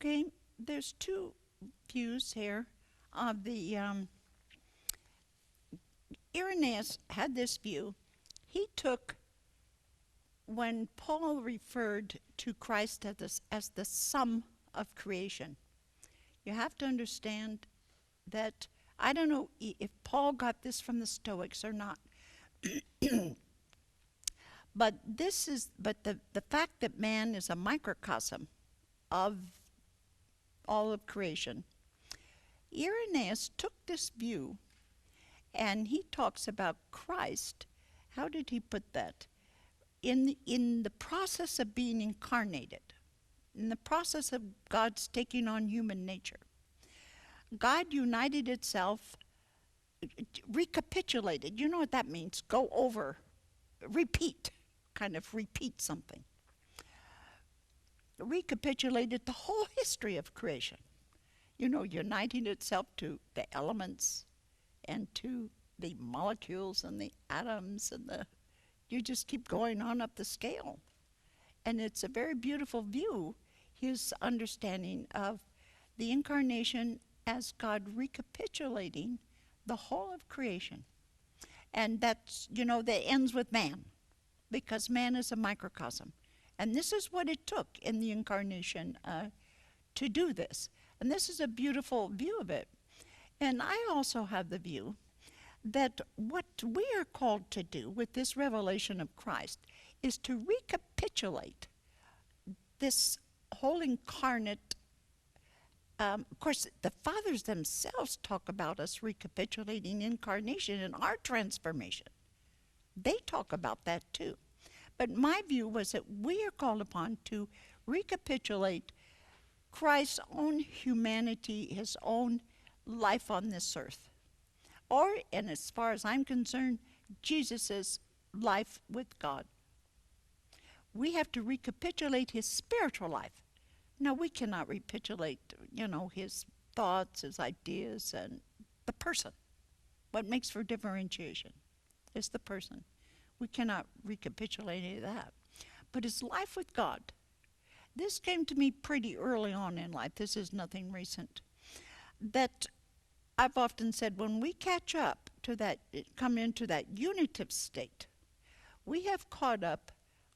Okay, there's two views here of the Irenaeus had this view. He took when Paul referred to Christ as the sum of creation. You have to understand that I don't know if Paul got this from the Stoics or not. But the fact that man is a microcosm of all of creation. Irenaeus took this view and he talks about Christ. How did he put that? In the process of being incarnated, in the process of God's taking on human nature, God united itself, recapitulated. You know what that means? Go over, repeat, kind of repeat something. Recapitulated the whole history of creation. You know, uniting itself to the elements and to the molecules and the atoms and you just keep going on up the scale. And it's a very beautiful view, his understanding of the incarnation as God recapitulating the whole of creation. And that's, that ends with man, because man is a microcosm. And this is what it took in the incarnation to do this. And this is a beautiful view of it. And I also have the view that what we are called to do with this revelation of Christ is to recapitulate this whole incarnate. Of course, the fathers themselves talk about us recapitulating incarnation and our transformation. They talk about that too. But my view was that we are called upon to recapitulate Christ's own humanity, his own life on this earth. And as far as I'm concerned, Jesus' life with God. We have to recapitulate his spiritual life. Now, we cannot recapitulate, his thoughts, his ideas, and the person. What makes for differentiation is the person. We cannot recapitulate any of that. But his life with God, this came to me pretty early on in life. This is nothing recent. That I've often said, when we catch up to that, come into that unitive state, we have caught up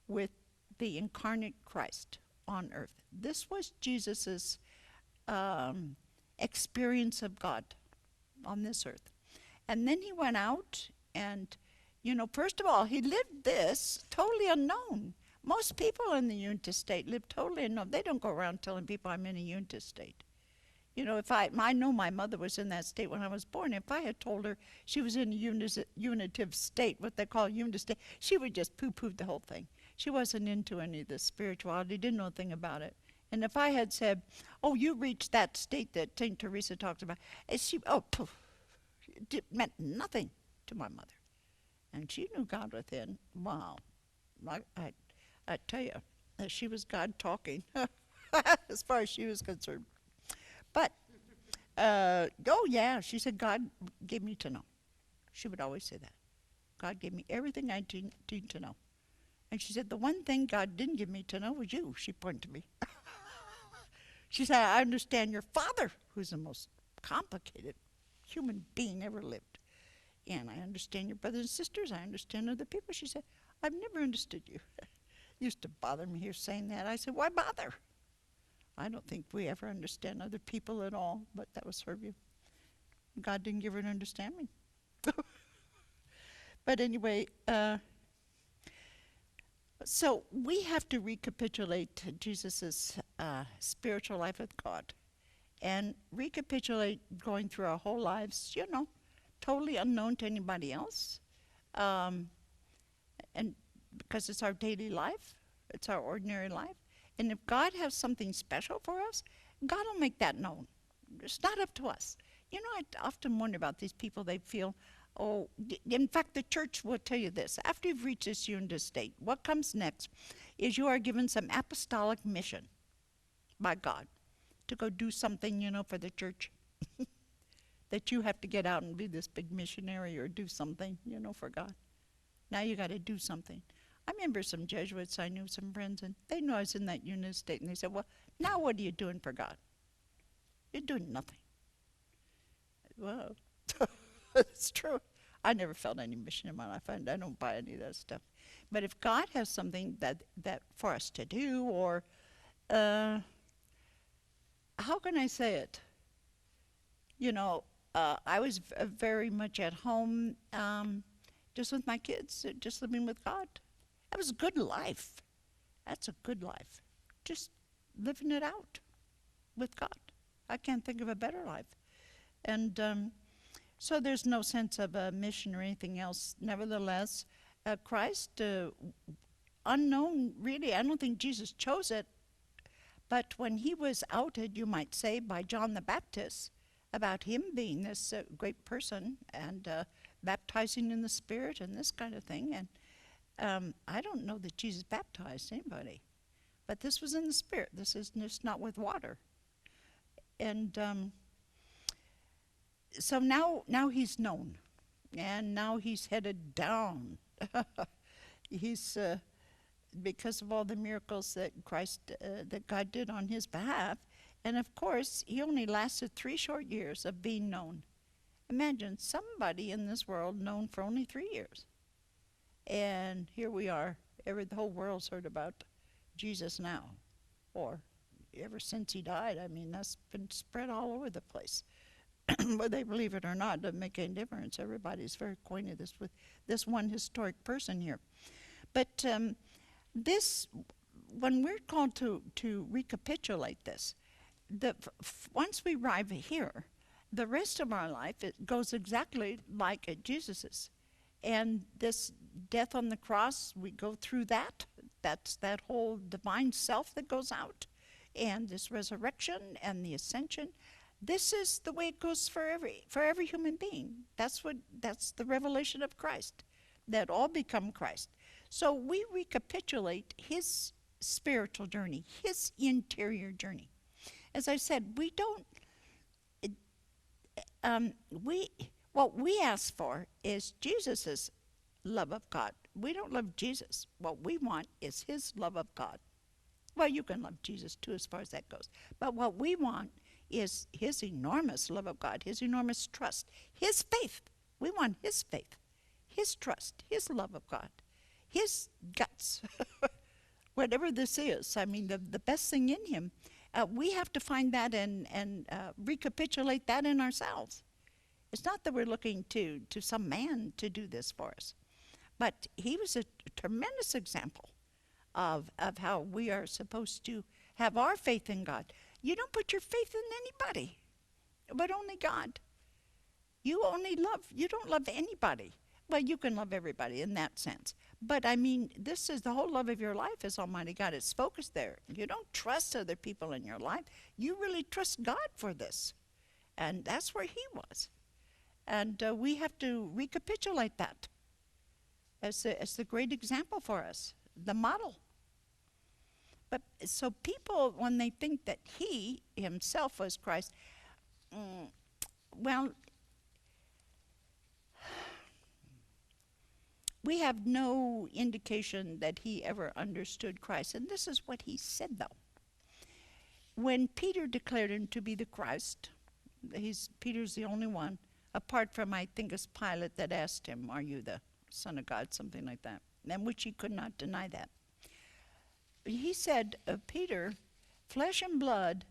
with the incarnate Christ on earth. This was Jesus's experience of God on this earth. And then he went out and, first of all, he lived this totally unknown. Most people in the unitive state live totally unknown. They don't go around telling people I'm in a unitive state. If I know my mother was in that state when I was born. If I had told her she was in a unitive state, what they call unitive state, she would just poo-poo the whole thing. She wasn't into any of this spirituality, didn't know a thing about it. And if I had said, oh, you reached that state that St. Teresa talks about, poof, it meant nothing to my mother. And she knew God within. Wow. I tell you, she was God talking, as far as she was concerned. But, she said, God gave me to know. She would always say that. God gave me everything I need to know. And she said, the one thing God didn't give me to know was you. She pointed to me. She said, I understand your father, who's the most complicated human being ever lived. And I understand your brothers and sisters. I understand other people. She said, I've never understood you. It used to bother me here saying that. I said, why bother? I don't think we ever understand other people at all, but that was her view. God didn't give her an understanding. But anyway, so we have to recapitulate Jesus' spiritual life with God and recapitulate going through our whole lives, totally unknown to anybody else. And because it's our daily life, it's our ordinary life. And if God has something special for us, God will make that known. It's not up to us. I often wonder about these people. They feel, in fact, the church will tell you this. After you've reached this unitive state, what comes next is you are given some apostolic mission by God to go do something, for the church. That you have to get out and be this big missionary or do something, for God. Now you got to do something. I remember some Jesuits, I knew some friends, and they knew I was in that unit state, and they said, well, now what are you doing for God? You're doing nothing. Well, it's true. I never felt any mission in my life. I don't buy any of that stuff. But if God has something that for us to do, or how can I say it? You know, I was very much at home, just with my kids, just living with God. That was a good life. That's a good life. Just living it out with God. I can't think of a better life. And so there's no sense of a mission or anything else. Nevertheless, Christ, unknown, really, I don't think Jesus chose it. But when he was outed, you might say, by John the Baptist, about him being this great person and baptizing in the Spirit and this kind of thing. And I don't know that Jesus baptized anybody. But this was in the Spirit. This is just not with water. And so now he's known. And now he's headed down. He's because of all the miracles that that God did on his behalf. And of course, he only lasted 3 short years of being known. Imagine somebody in this world known for only 3 years. And here we are. The whole world's heard about Jesus now. Or ever since he died. I mean, that's been spread all over the place. Whether they believe it or not, doesn't make any difference. Everybody's very acquainted with this one historic person here. But when we're called to recapitulate this, once we arrive here, the rest of our life, it goes exactly like Jesus's. And this death on the cross, we go through that. That's that whole divine self that goes out. And this resurrection and the ascension. This is the way it goes for every human being. That's the revelation of Christ, that all become Christ. So we recapitulate his spiritual journey, his interior journey. As I said, we don't. What we ask for is Jesus's love of God. We don't love Jesus. What we want is his love of God. Well, you can love Jesus too, as far as that goes. But what we want is his enormous love of God, his enormous trust, his faith. We want his faith, his trust, his love of God, his guts. Whatever this is, I mean, the best thing in him, we have to find that and recapitulate that in ourselves. It's not that we're looking to some man to do this for us, but he was a tremendous example of how we are supposed to have our faith in God. You don't put your faith in anybody, but only God. You don't love anybody. Well, you can love everybody in that sense. But I mean, this is the whole love of your life is Almighty God. It's focused there. You don't trust other people in your life. You really trust God for this. And that's where he was. And we have to recapitulate that as the great example for us, the model. But so people, when they think that he himself was Christ, well, we have no indication that he ever understood Christ. And this is what he said, though. When Peter declared him to be the Christ, Peter's the only one, apart from, I think, it's Pilate that asked him, "Are you the Son of God?" Something like that, and which he could not deny that. He said, Peter, flesh and blood